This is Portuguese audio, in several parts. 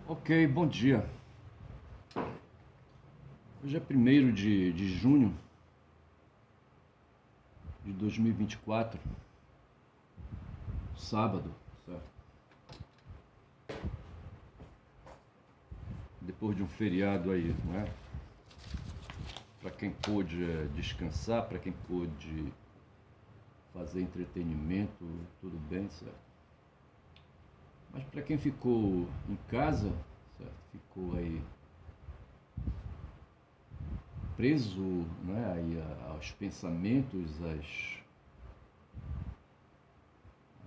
Ok, bom dia. Hoje é 1º de junho de 2024, sábado, certo? Depois de um feriado aí, não é? Para quem pôde descansar, para quem pôde fazer entretenimento, tudo bem, certo? Mas para quem ficou em casa, certo? Ficou aí preso, né, aí aos pensamentos,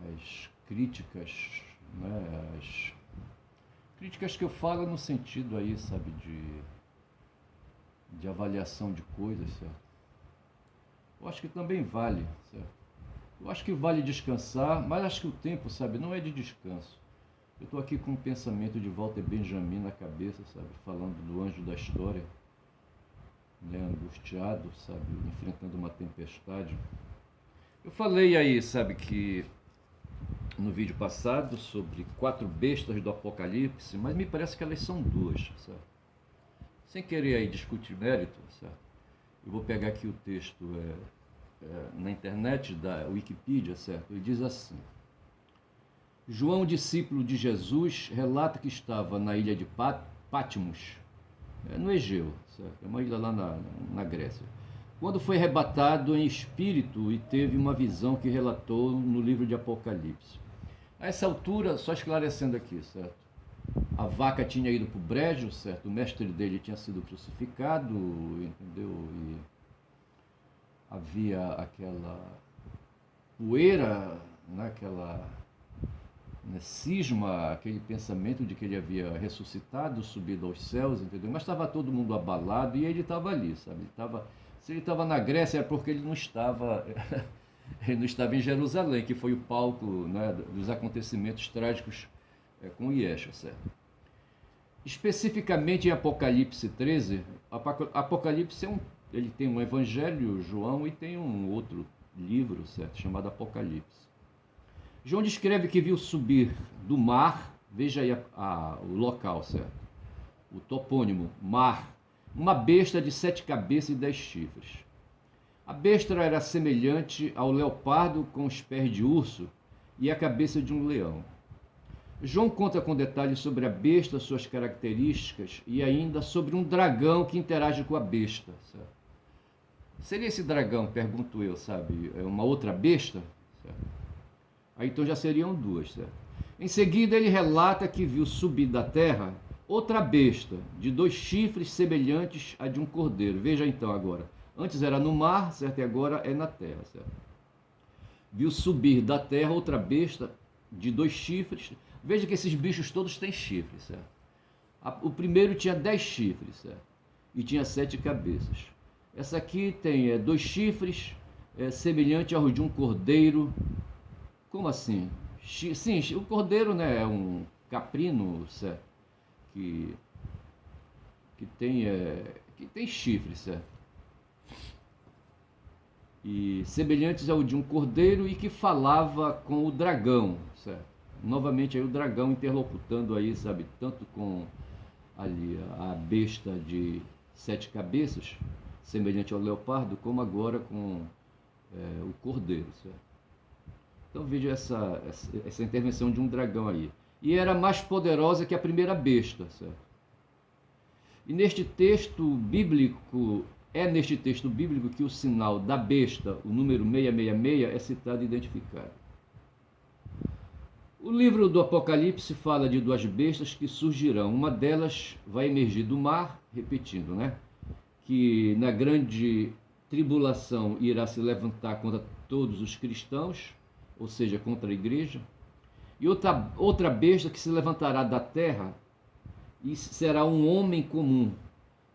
às críticas, né, as críticas que eu falo no sentido aí, sabe, de avaliação de coisas, certo? Eu acho que também vale, certo? Eu acho que vale descansar, mas acho que o tempo, sabe, não é de descanso. Eu estou aqui com um pensamento de Walter Benjamin na cabeça, sabe, falando do anjo da história, né, angustiado, sabe, enfrentando uma tempestade. Eu falei aí, sabe, que no vídeo passado sobre 4 bestas do Apocalipse, mas me parece que elas são 2, certo? Sem querer aí discutir mérito, certo? Eu vou pegar aqui o texto na internet da Wikipedia, certo? Ele diz assim: João, discípulo de Jesus, relata que estava na ilha de Patmos, no Egeu, certo? É uma ilha lá na Grécia, quando foi arrebatado em espírito e teve uma visão que relatou no livro de Apocalipse. A essa altura, só esclarecendo aqui, certo? A vaca tinha ido para o brejo, certo? O mestre dele tinha sido crucificado, entendeu? E havia aquela poeira, né? Aquela cisma, aquele pensamento de que ele havia ressuscitado, subido aos céus, entendeu? Mas estava todo mundo abalado e ele estava ali, sabe? Se ele estava na Grécia é porque ele não estava ele não estava em Jerusalém, que foi o palco, né, dos acontecimentos trágicos com Yeshua, certo? Especificamente em Apocalipse 13, Apocalipse ele tem um evangelho, João, e tem um outro livro, certo, chamado Apocalipse. João descreve que viu subir do mar, veja aí o local, certo? O topônimo, mar, uma besta de 7 cabeças e 10 chifres. A besta era semelhante ao leopardo com os pés de urso e a cabeça de um leão. João conta com detalhes sobre a besta, suas características e ainda sobre um dragão que interage com a besta. Certo? Seria esse dragão, pergunto eu, sabe, uma outra besta? Certo? Aí então já seriam 2, certo? Em seguida ele relata que viu subir da terra outra besta, de 2 chifres semelhantes a de um cordeiro. Veja então agora. Antes era no mar, certo? E agora é na terra, certo? Viu subir da terra outra besta de 2 chifres. Veja que esses bichos todos têm chifres, certo? O primeiro tinha 10 chifres, certo? E tinha 7 cabeças. Essa aqui tem 2 chifres, semelhante ao de um cordeiro. Como assim? Sim, o cordeiro, né, é um caprino, certo? Que tem chifres, certo? E semelhantes ao de um cordeiro e que falava com o dragão, certo? Novamente aí o dragão interlocutando aí, sabe, tanto com ali a besta de 7 cabeças, semelhante ao leopardo, como agora com o cordeiro, certo? Então veja essa intervenção de um dragão aí. E era mais poderosa que a primeira besta, certo? E neste texto bíblico que o sinal da besta, o número 666, é citado e identificado. O livro do Apocalipse fala de 2 bestas que surgirão. Uma delas vai emergir do mar, repetindo, né? Que na grande tribulação irá se levantar contra todos os cristãos, ou seja, contra a igreja. E outra besta que se levantará da terra e será um homem comum,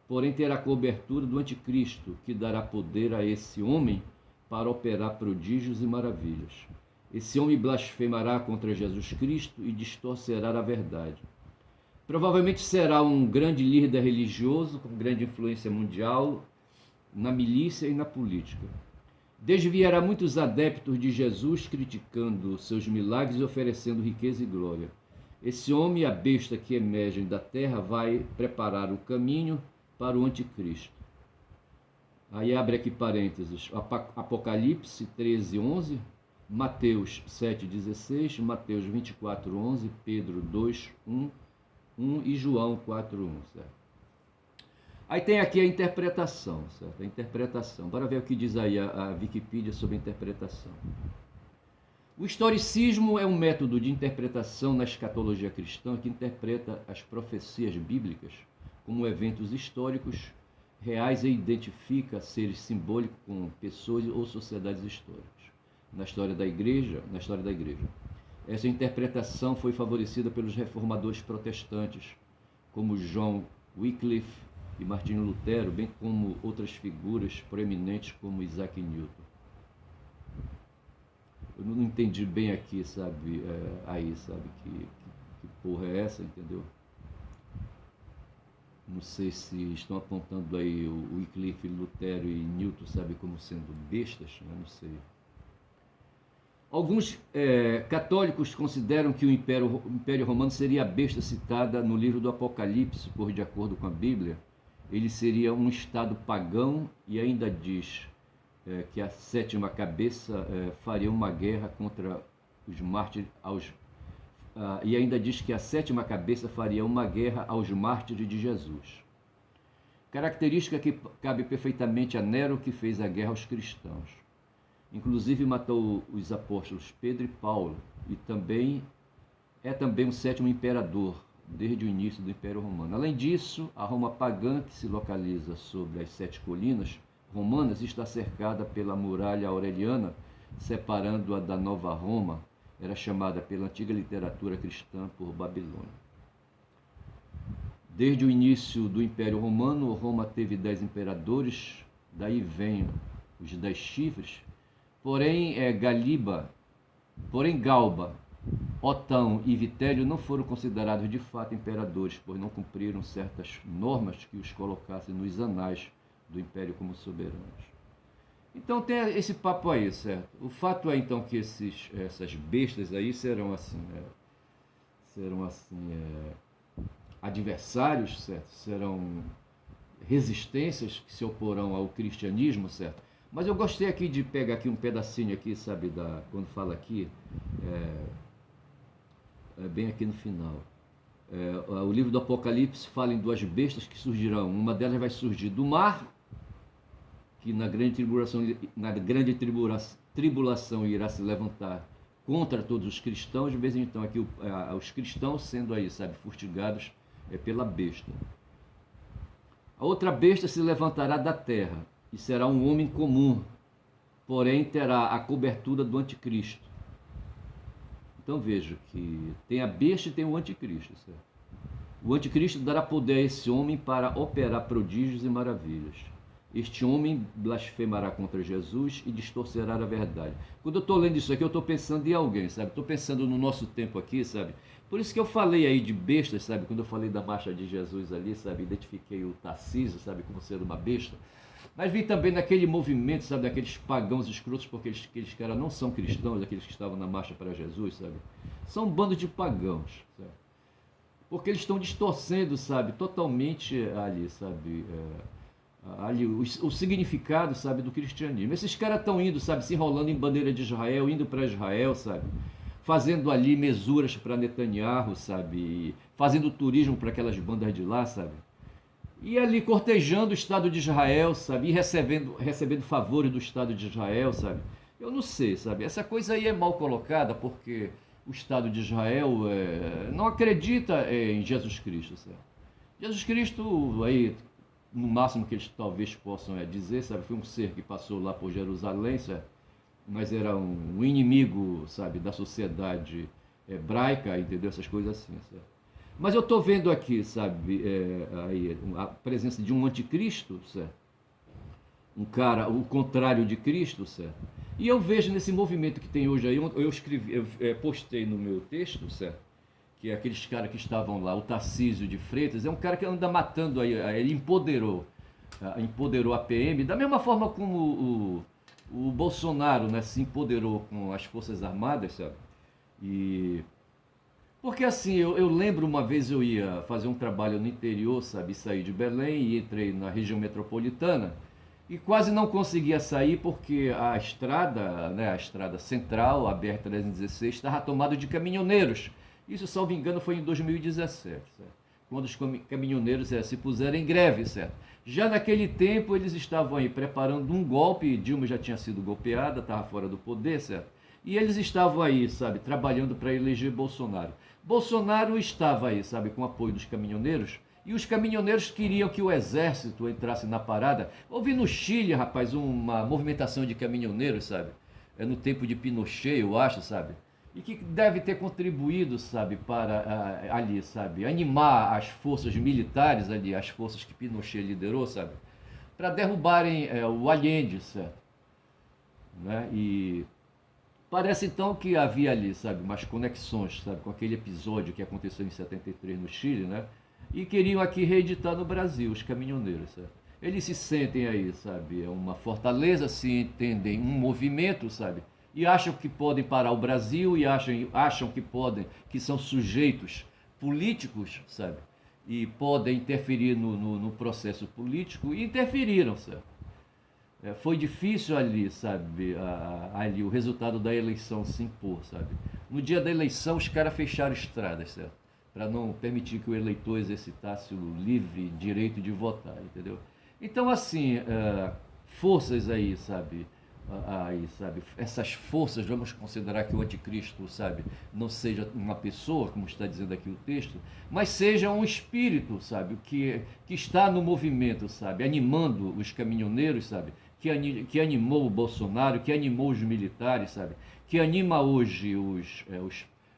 porém terá cobertura do anticristo, que dará poder a esse homem para operar prodígios e maravilhas. Esse homem blasfemará contra Jesus Cristo e distorcerá a verdade. Provavelmente será um grande líder religioso, com grande influência mundial, na milícia e na política. Desviará muitos adeptos de Jesus, criticando seus milagres e oferecendo riqueza e glória. Esse homem, a besta que emergem da terra, vai preparar o caminho para o anticristo. Aí abre aqui parênteses, Apocalipse 13, 11, Mateus 7, 16, Mateus 24, 11, Pedro 2, 1 e João 4, 1, certo? Aí tem aqui a interpretação, certo? A interpretação. Bora ver o que diz aí a Wikipedia sobre a interpretação. O historicismo é um método de interpretação na escatologia cristã que interpreta as profecias bíblicas como eventos históricos reais e identifica seres simbólicos com pessoas ou sociedades históricas. Na história da igreja, essa interpretação foi favorecida pelos reformadores protestantes, como John Wycliffe e Martinho Lutero, bem como outras figuras proeminentes como Isaac Newton. Eu não entendi bem aqui, sabe, que porra é essa, entendeu? Não sei se estão apontando aí o Wycliffe, Lutero e Newton, sabe, como sendo bestas, eu não sei. Alguns católicos consideram que o Império Romano seria a besta citada no livro do Apocalipse, pois, de acordo com a Bíblia, ele seria um estado pagão e ainda diz que a sétima cabeça faria uma guerra contra os mártires e ainda diz que a sétima cabeça faria uma guerra aos mártires de Jesus. Característica que cabe perfeitamente a Nero, que fez a guerra aos cristãos. Inclusive matou os apóstolos Pedro e Paulo, e é também o sétimo imperador, desde o início do Império Romano. Além disso, a Roma pagã, que se localiza sobre as 7 colinas romanas, está cercada pela muralha aureliana, separando-a da Nova Roma. Era chamada pela antiga literatura cristã por Babilônia. Desde o início do Império Romano, Roma teve 10 imperadores, daí vem os 10 chifres. Porém, Galba, Otão e Vitélio não foram considerados de fato imperadores, pois não cumpriram certas normas que os colocassem nos anais do Império como soberanos. Então tem esse papo aí, certo? O fato é então que essas bestas aí serão adversários, certo? Serão resistências que se oporão ao cristianismo, certo? Mas eu gostei aqui de pegar aqui um pedacinho aqui, sabe, quando fala aqui, bem aqui no final. O livro do Apocalipse fala em 2 bestas que surgirão. Uma delas vai surgir do mar, que na grande tribulação irá se levantar contra todos os cristãos, de vez em então aqui os cristãos sendo aí, sabe, fustigados pela besta. A outra besta se levantará da terra e será um homem comum, porém terá a cobertura do anticristo. Então veja que tem a besta e tem o anticristo, certo? O anticristo dará poder a esse homem para operar prodígios e maravilhas. Este homem blasfemará contra Jesus e distorcerá a verdade. Quando eu estou lendo isso aqui, eu estou pensando em alguém, sabe? Estou pensando no nosso tempo aqui, sabe? Por isso que eu falei aí de bestas, sabe? Quando eu falei da marcha de Jesus ali, sabe? Identifiquei o Tarcísio, sabe? Como sendo uma besta. Mas vi também naquele movimento, sabe? Daqueles pagãos escrotos, porque aqueles caras não são cristãos, aqueles que estavam na marcha para Jesus, sabe? São um bando de pagãos, sabe? Porque eles estão distorcendo, sabe? Totalmente ali, sabe? Ali o significado, sabe, do cristianismo. Esses caras estão indo, sabe, se enrolando em bandeira de Israel, indo para Israel, sabe, fazendo ali mesuras para Netanyahu, sabe, fazendo turismo para aquelas bandas de lá, sabe, e ali cortejando o Estado de Israel, sabe, e recebendo favores do Estado de Israel, sabe. Eu não sei, sabe, essa coisa aí é mal colocada porque o Estado de Israel não acredita em Jesus Cristo, sabe. Jesus Cristo aí, no máximo que eles talvez possam dizer, sabe, foi um ser que passou lá por Jerusalém, sabe, mas era um inimigo, sabe, da sociedade hebraica, entendeu? Essas coisas assim, sabe. Mas eu estou vendo aqui, sabe, aí, a presença de um anticristo, certo? Um cara, o contrário de Cristo, certo? E eu vejo nesse movimento que tem hoje aí, eu postei no meu texto, certo? Que é aqueles caras que estavam lá, o Tarcísio de Freitas, é um cara que anda matando aí, ele empoderou a PM, da mesma forma como o Bolsonaro, né, se empoderou com as Forças Armadas, sabe? E Porque assim, eu lembro uma vez eu ia fazer um trabalho no interior, sabe, saí de Belém e entrei na região metropolitana e quase não conseguia sair porque a estrada, né, a estrada central, a BR-316, estava tomada de caminhoneiros. Isso, salvo engano, foi em 2017, certo? Quando os caminhoneiros se puseram em greve, certo? Já naquele tempo eles estavam aí preparando um golpe, Dilma já tinha sido golpeada, estava fora do poder, certo? E eles estavam aí, sabe, trabalhando para eleger Bolsonaro. Bolsonaro estava aí, sabe, com o apoio dos caminhoneiros, e os caminhoneiros queriam que o exército entrasse na parada. Houve no Chile, rapaz, uma movimentação de caminhoneiros, sabe? É no tempo de Pinochet, eu acho, sabe? E que deve ter contribuído, sabe, para ali, sabe, animar as forças militares ali, as forças que Pinochet liderou, sabe, para derrubarem o Allende, certo? Né? E parece então que havia ali, sabe, umas conexões, sabe, com aquele episódio que aconteceu em 73 no Chile, né? E queriam aqui reeditar no Brasil, os caminhoneiros, sabe? Eles se sentem aí, sabe, é uma fortaleza, se entendem um movimento, sabe? E acham que podem parar o Brasil e acham que podem, que são sujeitos políticos, sabe? E podem interferir no processo político e interferiram, sabe? Foi difícil ali, sabe, ali o resultado da eleição se impor, sabe. No dia da eleição os caras fecharam estradas, certo, para não permitir que o eleitor exercitasse o livre direito de votar, entendeu? Então assim, forças aí, sabe, essas forças, vamos considerar que o anticristo, sabe, não seja uma pessoa, como está dizendo aqui o texto, mas seja um espírito, sabe, que está no movimento, sabe, animando os caminhoneiros, sabe, que animou o Bolsonaro, que animou os militares, sabe, que anima hoje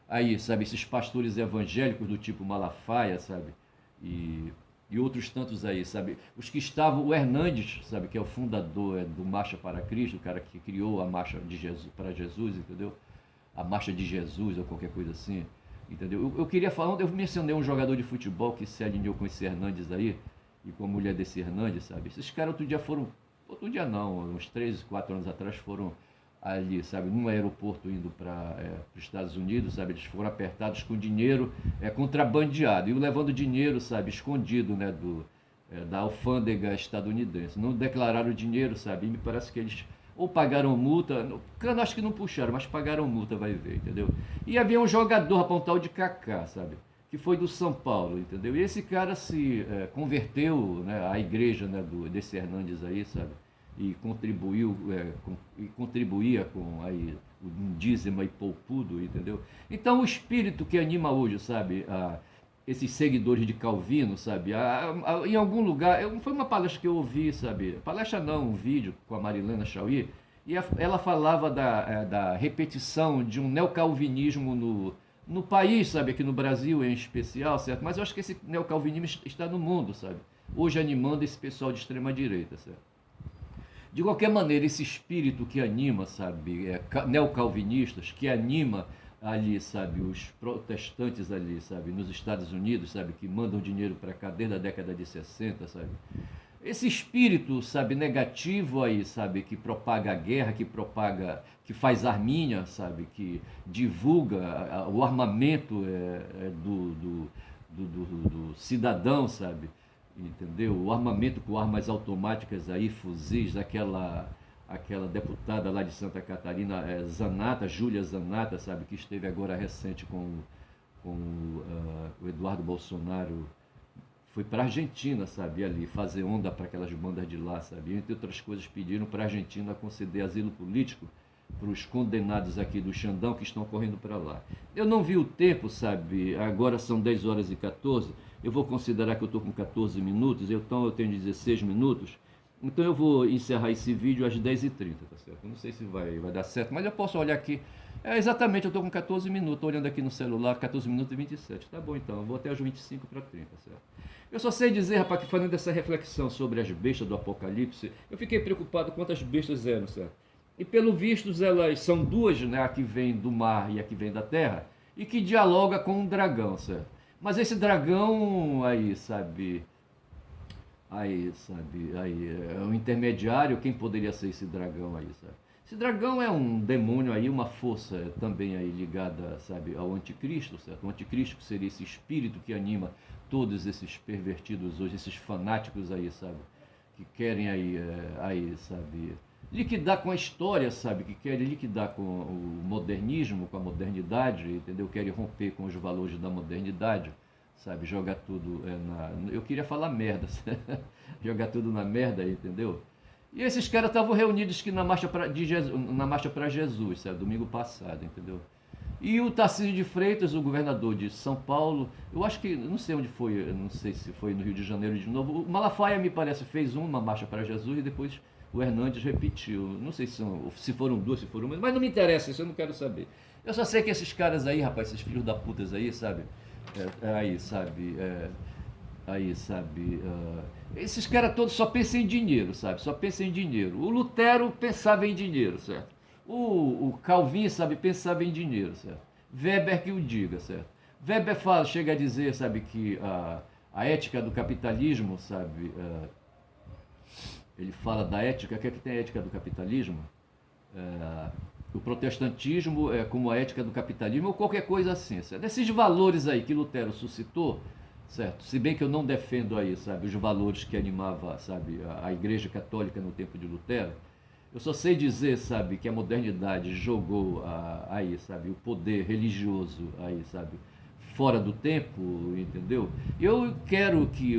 aí, sabe, esses pastores evangélicos do tipo Malafaia, sabe, e outros tantos aí, sabe? Os que estavam, o Hernandes, sabe, que é o fundador do Marcha para Cristo, o cara que criou a Marcha de Jesus, para Jesus, entendeu? A Marcha de Jesus ou qualquer coisa assim, entendeu? Eu queria falar, eu mencionei um jogador de futebol que se alinhou com esse Hernandes aí, e com a mulher desse Hernandes, sabe? Esses caras outro dia não, uns 3, 4 anos atrás foram ali, sabe, num aeroporto indo para os Estados Unidos, sabe, eles foram apertados com dinheiro contrabandeado, e levando dinheiro, sabe, escondido, né, da alfândega estadunidense. Não declararam o dinheiro, sabe, e me parece que eles ou pagaram multa, acho que não puxaram, mas pagaram multa, vai ver, entendeu? E havia um jogador, rapaz, um tal de Kaká, sabe, que foi do São Paulo, entendeu? E esse cara se converteu, né, à igreja, né, desse Hernandes aí, sabe? E contribuía com aí, um dízimo aí poupudo, entendeu? Então o espírito que anima hoje, sabe, esses seguidores de Calvino, sabe, em algum lugar, foi uma palestra que eu ouvi, sabe, palestra não, um vídeo com a Marilena Chauí, e ela falava da repetição de um neocalvinismo no país, sabe, aqui no Brasil em especial, certo? Mas eu acho que esse neocalvinismo está no mundo, sabe, hoje animando esse pessoal de extrema direita, certo? De qualquer maneira, esse espírito que anima, sabe, neocalvinistas, que anima ali, sabe, os protestantes ali, sabe, nos Estados Unidos, sabe, que mandam dinheiro para cá desde a década de 60, sabe. Esse espírito, sabe, negativo aí, sabe, que propaga a guerra, que faz arminha, sabe, que divulga o armamento do cidadão, sabe, entendeu? O armamento com armas automáticas aí, fuzis, aquela deputada lá de Santa Catarina, Zanata, Júlia Zanata, sabe, que esteve agora recente com o Eduardo Bolsonaro, foi para a Argentina, sabe, ali, fazer onda para aquelas bandas de lá, sabe, entre outras coisas pediram para a Argentina conceder asilo político para os condenados aqui do Xandão que estão correndo para lá. Eu não vi o tempo, sabe, agora são 10 horas e 14, eu vou considerar que eu estou com 14 minutos, então eu tenho 16 minutos, então eu vou encerrar esse vídeo às 10h30, tá certo? Eu não sei se vai dar certo, mas eu posso olhar aqui, exatamente, eu estou com 14 minutos, olhando aqui no celular, 14 minutos e 27, tá bom então, eu vou até os 25 para 30, certo? Eu só sei dizer, rapaz, que fazendo essa reflexão sobre as bestas do Apocalipse, eu fiquei preocupado quantas bestas eram, certo? E pelo visto elas são duas, né, a que vem do mar e a que vem da terra, e que dialoga com um dragão, certo? Mas esse dragão aí, sabe, é um intermediário, quem poderia ser esse dragão aí, sabe? Esse dragão é um demônio aí, uma força também aí ligada, sabe, ao anticristo, certo? O anticristo que seria esse espírito que anima todos esses pervertidos hoje, esses fanáticos aí, sabe? Que querem aí, sabe, liquidar com a história, sabe? Que querem liquidar com o modernismo, com a modernidade, entendeu? Querem romper com os valores da modernidade, sabe? Jogar tudo eu queria falar merda, jogar tudo na merda, entendeu? E esses caras estavam reunidos aqui na marcha para Jesus, sabe? Domingo passado, entendeu? E o Tarcísio de Freitas, o governador de São Paulo, eu acho que, não sei onde foi, não sei se foi no Rio de Janeiro de novo, o Malafaia, me parece, fez uma marcha para Jesus e depois o Hernandes repetiu. Não sei se foram duas, se foram uma, mas não me interessa, isso eu não quero saber. Eu só sei que esses caras aí, rapaz, esses filhos da putas aí, sabe? Esses caras todos só pensam em dinheiro, sabe? Só pensam em dinheiro. O Lutero pensava em dinheiro, certo? O Calvin, sabe, pensava em dinheiro, certo? Weber que o diga, certo? Weber chega a dizer, sabe, que a ética do capitalismo, sabe, ele fala da ética, o que é que tem a ética do capitalismo? O protestantismo é como a ética do capitalismo ou qualquer coisa assim, certo? Esses valores aí que Lutero suscitou, certo? Se bem que eu não defendo aí, sabe, os valores que animava, sabe, a Igreja Católica no tempo de Lutero, eu só sei dizer, sabe, que a modernidade jogou aí, sabe, o poder religioso aí, sabe, fora do tempo, entendeu? Eu quero que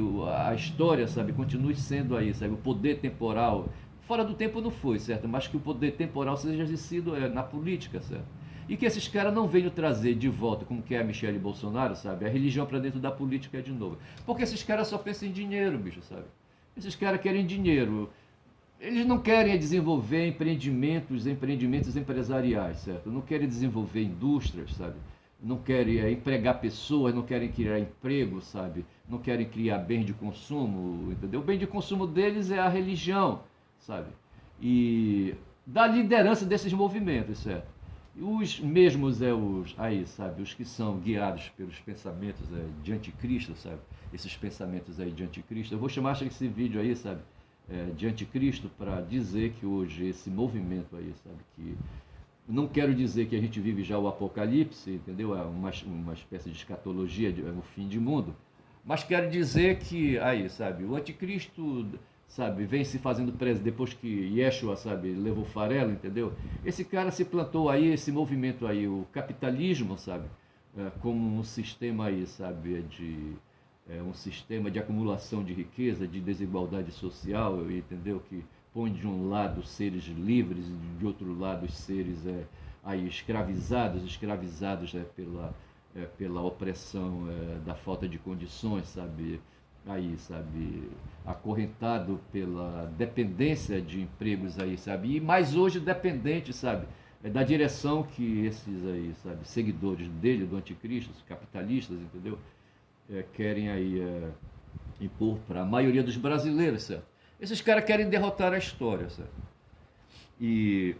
a história, sabe, continue sendo aí, sabe, o poder temporal, fora do tempo não foi, certo? Mas que o poder temporal seja exercido na política, certo? E que esses caras não venham trazer de volta, como que é a Michele Bolsonaro, sabe, a religião para dentro da política de novo. Porque esses caras só pensam em dinheiro, bicho, sabe? Esses caras querem dinheiro. Eles não querem desenvolver empreendimentos empresariais, certo? Não querem desenvolver indústrias, sabe? Não querem empregar pessoas, não querem criar emprego, sabe? Não querem criar bens de consumo, entendeu? O bem de consumo deles é a religião, sabe? E da liderança desses movimentos, certo? E os mesmos sabe? Os que são guiados pelos pensamentos de anticristo, sabe? Esses pensamentos aí de anticristo. Eu vou chamar esse vídeo aí, sabe? De anticristo para dizer que hoje esse movimento aí, sabe, que não quero dizer que a gente vive já o apocalipse, entendeu? É uma espécie de escatologia, o fim de mundo, mas quero dizer que aí, sabe, o anticristo, sabe, vem se fazendo preso depois que Yeshua, sabe, levou farelo, entendeu? Esse cara se plantou aí, esse movimento aí, o capitalismo, sabe, como um sistema aí, sabe, um sistema de acumulação de riqueza, de desigualdade social, entendeu? Que põe de um lado seres livres e de outro lado os seres aí escravizados pela opressão da falta de condições, sabe? Aí, sabe, acorrentado pela dependência de empregos aí, sabe? E mais hoje dependente, sabe, da direção que esses aí, sabe, seguidores dele, do anticristo, os capitalistas, entendeu? Querem aí impor para a maioria dos brasileiros, certo? Esses caras querem derrotar a história, certo? E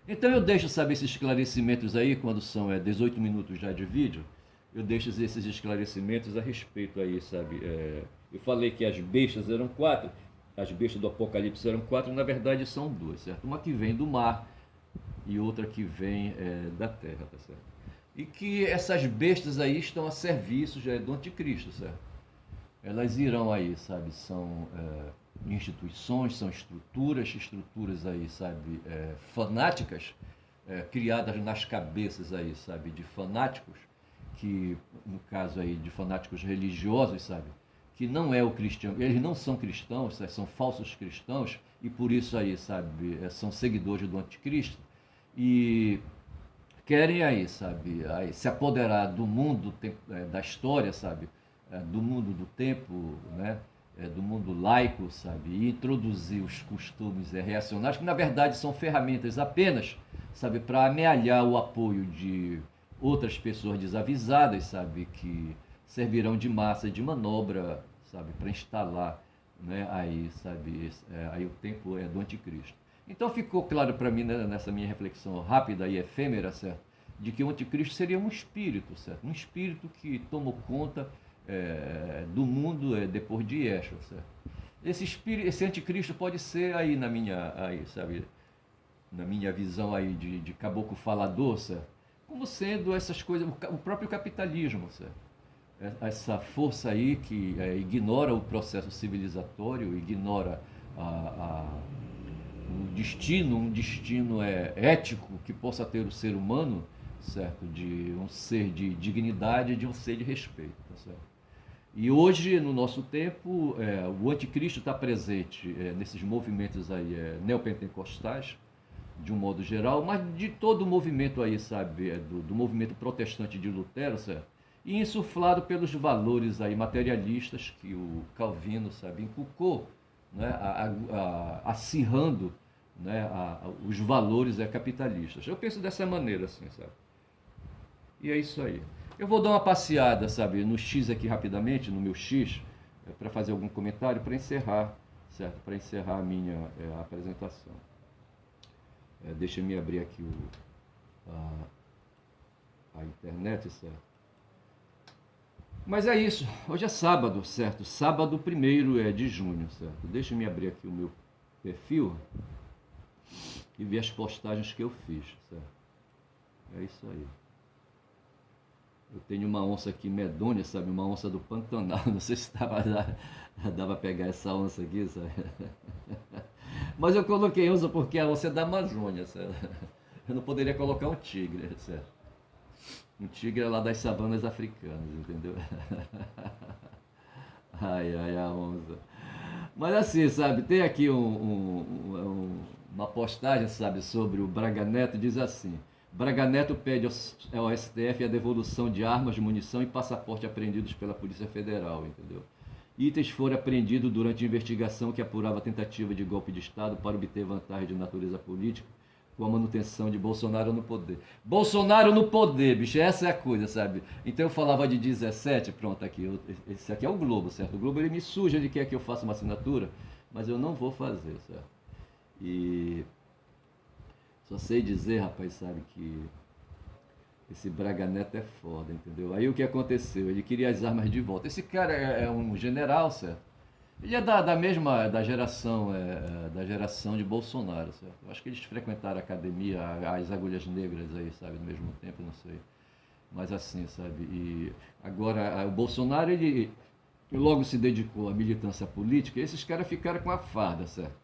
então eu deixo, sabe, esses esclarecimentos aí, quando são 18 minutos já de vídeo, eu deixo esses esclarecimentos a respeito aí, sabe? Eu falei que as bestas eram 4, as bestas do Apocalipse eram 4, na verdade são 2, certo? Uma que vem do mar e outra que vem da terra, tá certo? E que essas bestas aí estão a serviço já do anticristo, certo? Elas irão aí, sabe, são instituições, são estruturas aí, sabe, fanáticas, criadas nas cabeças aí, sabe, de fanáticos, que, no caso aí, de fanáticos religiosos, sabe, que não é o cristão, eles não são cristãos, sabe, são falsos cristãos, e por isso aí, sabe, são seguidores do anticristo, e querem aí, sabe, aí, se apoderar do mundo, da história, sabe, do mundo do tempo, né, do mundo laico, sabe, e introduzir os costumes reacionários, que na verdade são ferramentas apenas, sabe, para amealhar o apoio de outras pessoas desavisadas, sabe, que servirão de massa de manobra, sabe, para instalar, né, aí, sabe, aí o tempo do anticristo. Então ficou claro para mim, né, nessa minha reflexão rápida e efêmera, certo, de que o anticristo seria um espírito, certo, um espírito que tomou conta do mundo depois de Yeshua, certo? Esse anticristo pode ser aí na minha, aí, sabe, na minha visão aí de caboclo falador, certo? Como sendo essas coisas, o próprio capitalismo, certo? Essa força aí que ignora o processo civilizatório, ignora o destino, um destino ético que possa ter o ser humano, certo? De um ser de dignidade, de um ser de respeito, tá certo? E hoje, no nosso tempo, o anticristo está presente nesses movimentos aí neopentecostais, de um modo geral, mas de todo o movimento aí, sabe, do movimento protestante de Lutero, certo? E insuflado pelos valores aí materialistas que o Calvino, sabe, inculcou, né, acirrando, né, os valores capitalistas. Eu penso dessa maneira, assim, sabe? E é isso aí. Eu vou dar uma passeada, sabe, no X aqui rapidamente, no meu X, para fazer algum comentário, para encerrar, certo? Para encerrar a minha apresentação. Deixa eu me abrir aqui a internet, certo? Mas é isso. Hoje é sábado, certo? Sábado 1º de junho, certo? Deixa eu me abrir aqui o meu perfil e ver as postagens que eu fiz, certo? É isso aí. Eu tenho uma onça aqui medonha, sabe? Uma onça do Pantanal. Não sei se dava para pegar essa onça aqui, sabe? Mas eu coloquei onça porque a onça é da Amazônia, sabe? Eu não poderia colocar um tigre, certo? Um tigre é lá das savanas africanas, entendeu? Ai, ai, a onça. Mas assim, sabe? Tem aqui uma postagem, sabe? Sobre o Braga Neto, diz assim... Braga Neto pede ao STF a devolução de armas, munição e passaporte apreendidos pela Polícia Federal, entendeu? Itens foram apreendidos durante a investigação que apurava a tentativa de golpe de Estado para obter vantagem de natureza política com a manutenção de Bolsonaro no poder. Bolsonaro no poder, bicho, essa é a coisa, sabe? Então eu falava de 17, pronto, aqui, esse aqui é o Globo, certo? O Globo ele me suja, ele quer que eu faça uma assinatura, mas eu não vou fazer, certo? E... só sei dizer, rapaz, sabe, que esse Braga Neto é foda, entendeu? Aí o que aconteceu? Ele queria as armas de volta. Esse cara é um general, certo? Ele é da mesma, da geração de Bolsonaro, certo? Eu acho que eles frequentaram a academia, as agulhas negras aí, sabe, no mesmo tempo, não sei. Mas assim, sabe? E agora, o Bolsonaro, ele logo se dedicou à militância política e esses caras ficaram com a farda, certo?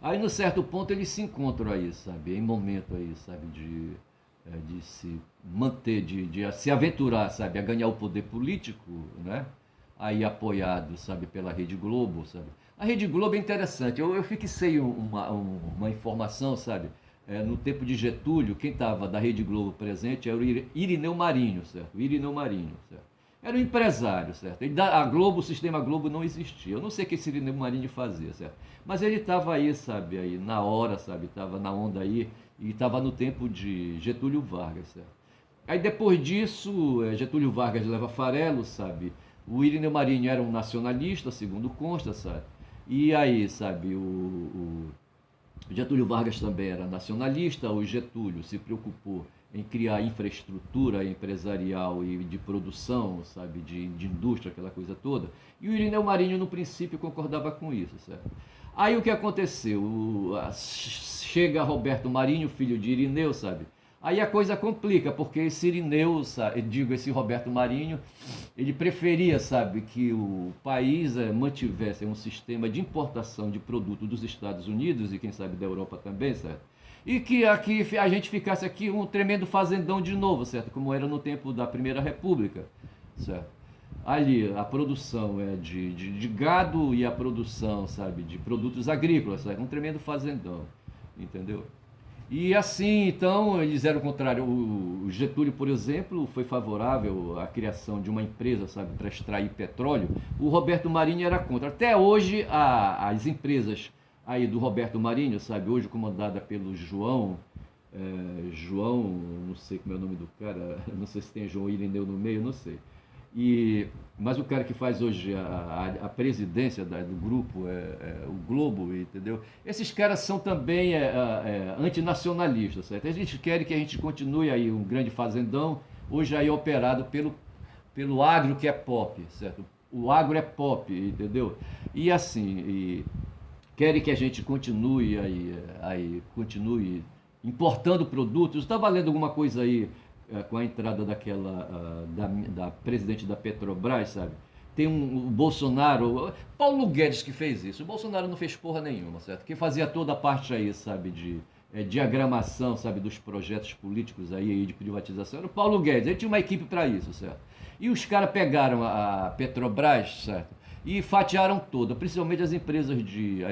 Aí, no certo ponto, eles se encontram aí, sabe? Em momento aí, sabe? De se manter, de se aventurar, sabe? A ganhar o poder político, né? Aí apoiado, sabe? Pela Rede Globo, sabe? A Rede Globo é interessante. Eu fixei uma informação, sabe? No tempo de Getúlio, quem estava da Rede Globo presente era o Irineu Marinho, certo? O Irineu Marinho, certo? Era um empresário, certo? A Globo, o sistema Globo não existia. Eu não sei o que esse Irineu Marinho fazia, certo? Mas ele estava aí, sabe? Aí na hora, sabe? Estava na onda aí e estava no tempo de Getúlio Vargas, certo? Aí depois disso, Getúlio Vargas leva farelo, sabe? O Irineu Marinho era um nacionalista, segundo consta, sabe? E aí, sabe? O Getúlio Vargas também era nacionalista. O Getúlio se preocupou em criar infraestrutura empresarial e de produção, sabe, de indústria, aquela coisa toda. E o Irineu Marinho, no princípio, concordava com isso, certo? Aí o que aconteceu? Chega Roberto Marinho, filho de Irineu, sabe? Aí a coisa complica, porque esse Irineu, esse Roberto Marinho, ele preferia, sabe, que o país mantivesse um sistema de importação de produtos dos Estados Unidos e quem sabe da Europa também, certo? E que aqui a gente ficasse aqui um tremendo fazendão de novo, certo? Como era no tempo da Primeira República, certo? Ali a produção de gado e a produção, sabe, de produtos agrícolas, sabe? Um tremendo fazendão, entendeu? E assim, então, eles eram contrários. O Getúlio, por exemplo, foi favorável à criação de uma empresa, sabe, para extrair petróleo. O Roberto Marinho era contra. Até hoje, as empresas aí do Roberto Marinho, sabe, hoje comandada pelo João, não sei como é o nome do cara, não sei se tem João Irineu no meio, não sei. Mas o cara que faz hoje a presidência do grupo o Globo, entendeu? Esses caras são também antinacionalistas, certo? Eles querem que a gente continue aí um grande fazendão, hoje aí operado pelo agro que é pop, certo? O agro é pop, entendeu? E assim, querem que a gente continue continue importando produtos. Estava lendo alguma coisa aí com a entrada da presidente da Petrobras, sabe? Tem o Bolsonaro, Paulo Guedes que fez isso. O Bolsonaro não fez porra nenhuma, certo? Quem fazia toda a parte aí, sabe, de diagramação, sabe, dos projetos políticos aí de privatização era o Paulo Guedes. Ele tinha uma equipe para isso, certo? E os caras pegaram a Petrobras, certo? E fatiaram toda, principalmente as empresas de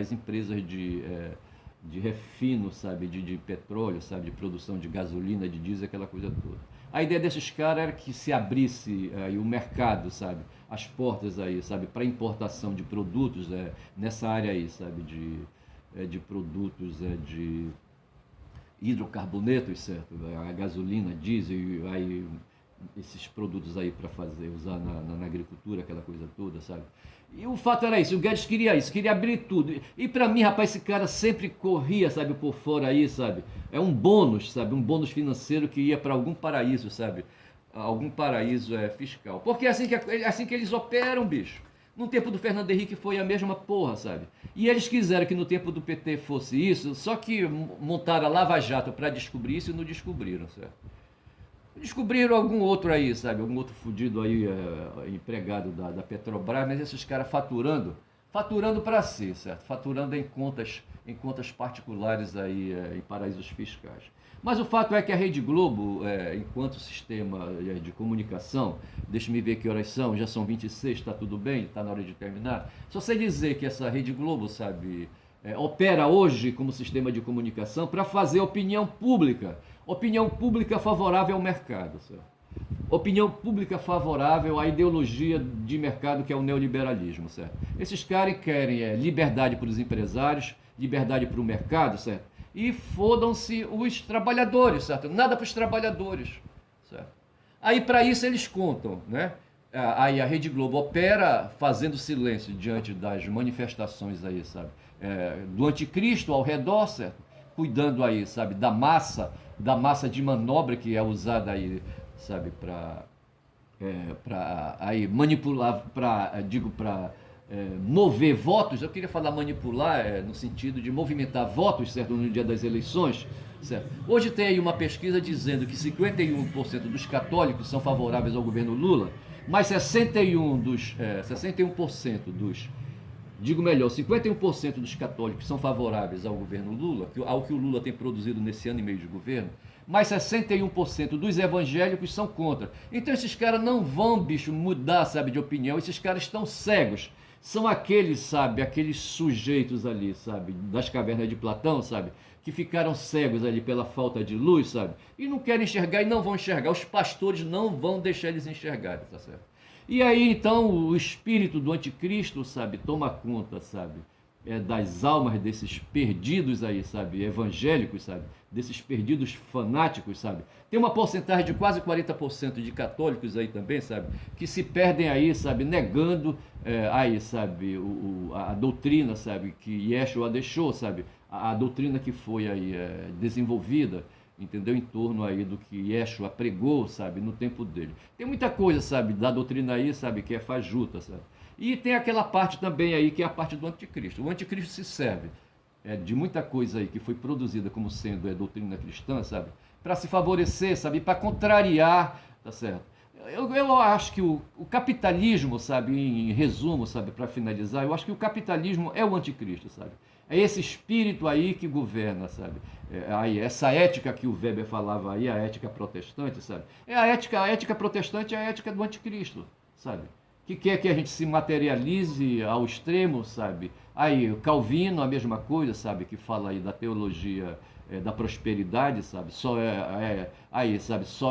refino, sabe, de petróleo, sabe, de produção de gasolina, de diesel, aquela coisa toda. A ideia desses caras era que se abrisse aí o mercado, sabe, as portas aí, sabe, para importação de produtos nessa área aí, sabe, de produtos de hidrocarbonetos, certo, a gasolina, diesel, aí esses produtos aí para usar na agricultura, aquela coisa toda, sabe? E o fato era isso, o Guedes queria isso, queria abrir tudo. E para mim, rapaz, esse cara sempre corria, sabe, por fora aí, sabe? É um bônus, sabe? Um bônus financeiro que ia para algum paraíso, sabe? Algum paraíso fiscal. Porque é assim que eles operam, bicho. No tempo do Fernando Henrique foi a mesma porra, sabe? E eles quiseram que no tempo do PT fosse isso, só que montaram a Lava Jato para descobrir isso e não descobriram, certo? Descobriram algum outro aí, sabe? Algum outro fudido aí, empregado da Petrobras, mas esses caras faturando para si, certo? Faturando em contas particulares aí, em paraísos fiscais. Mas o fato é que a Rede Globo, enquanto sistema de comunicação, deixa-me ver que horas são, já são 26, está tudo bem, está na hora de terminar. Só sei dizer que essa Rede Globo, sabe, opera hoje como sistema de comunicação para fazer opinião pública favorável ao mercado, certo? Opinião pública favorável à ideologia de mercado que é o neoliberalismo, certo? Esses caras querem liberdade para os empresários, liberdade para o mercado, certo? E fodam-se os trabalhadores, certo? Nada para os trabalhadores, certo? Aí para isso eles contam, né? Aí a Rede Globo opera fazendo silêncio diante das manifestações aí, sabe? Do anticristo ao redor, certo? Cuidando aí, sabe, da massa de manobra que é usada aí, sabe, para aí manipular, para mover votos. Eu queria falar manipular no sentido de movimentar votos, certo, no dia das eleições, certo? Hoje tem aí uma pesquisa dizendo que 51% dos católicos são favoráveis ao governo Lula, mas 61% dos digo melhor, 51% dos católicos são favoráveis ao governo Lula, ao que o Lula tem produzido nesse ano e meio de governo, mas 61% dos evangélicos são contra. Então esses caras não vão, bicho, mudar, sabe, de opinião, esses caras estão cegos. São aqueles, sabe, aqueles sujeitos ali, sabe, das cavernas de Platão, sabe, que ficaram cegos ali pela falta de luz, sabe, e não querem enxergar e não vão enxergar. Os pastores não vão deixar eles enxergarem, tá certo? E aí, então, o espírito do anticristo, sabe, toma conta, sabe, das almas desses perdidos aí, sabe, evangélicos, sabe, desses perdidos fanáticos, sabe. Tem uma porcentagem de quase 40% de católicos aí também, sabe, que se perdem aí, sabe, negando aí, sabe, a doutrina, sabe, que Yeshua deixou, sabe, a doutrina que foi aí desenvolvida, entendeu? Em torno aí do que Yeshua pregou, sabe, no tempo dele. Tem muita coisa, sabe, da doutrina aí, sabe, que é fajuta, sabe. E tem aquela parte também aí que é a parte do anticristo. O anticristo se serve de muita coisa aí que foi produzida como sendo doutrina cristã, sabe, para se favorecer, sabe, para contrariar, tá certo? Eu acho que o capitalismo, sabe, em resumo, sabe, para finalizar, eu acho que o capitalismo é o anticristo, sabe? É esse espírito aí que governa, sabe? Aí, essa ética que o Weber falava aí, a ética protestante, sabe? A ética protestante é a ética do anticristo, sabe? Que quer que a gente se materialize ao extremo, sabe? Aí, o Calvino, a mesma coisa, sabe? Que fala aí da teologia da prosperidade, sabe? Só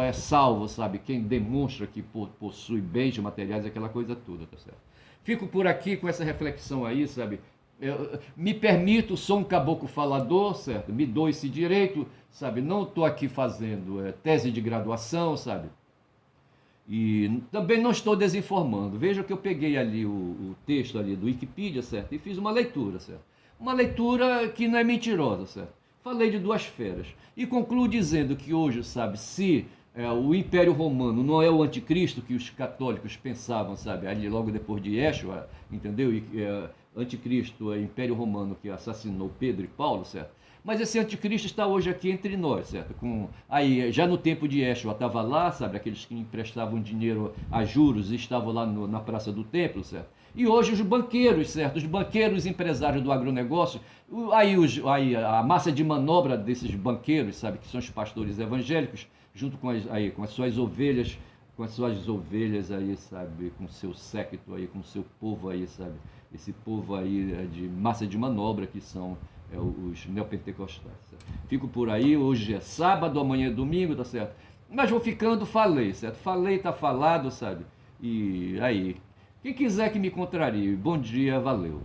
é salvo, sabe? Quem demonstra que possui bens materiais, aquela coisa toda, tá certo? Fico por aqui com essa reflexão aí, sabe? Eu me permito, sou um caboclo falador, certo? Me dou esse direito, sabe? Não estou aqui fazendo tese de graduação, sabe? E também não estou desinformando. Veja que eu peguei ali o texto ali do Wikipedia, certo? E fiz uma leitura, certo? Uma leitura que não é mentirosa, certo? Falei de duas feras. E concluo dizendo que hoje, sabe, se o Império Romano não é o anticristo que os católicos pensavam, sabe? Ali logo depois de Yeshua, entendeu? anticristo, é Império Romano, que assassinou Pedro e Paulo, certo? Mas esse anticristo está hoje aqui entre nós, certo? Aí, já no tempo de Yeshua estava lá, sabe? Aqueles que emprestavam dinheiro a juros e estavam lá na Praça do Templo, certo? E hoje os banqueiros, certo? Os banqueiros empresários do agronegócio, aí a massa de manobra desses banqueiros, sabe? Que são os pastores evangélicos, junto com as suas ovelhas, aí, sabe? Com seu séquito aí, com seu povo aí, sabe? Esse povo aí de massa de manobra que são os neopentecostais. Certo? Fico por aí, hoje é sábado, amanhã é domingo, tá certo? Mas vou ficando, falei, certo? Falei, tá falado, sabe? E aí, quem quiser que me contrarie, bom dia, valeu.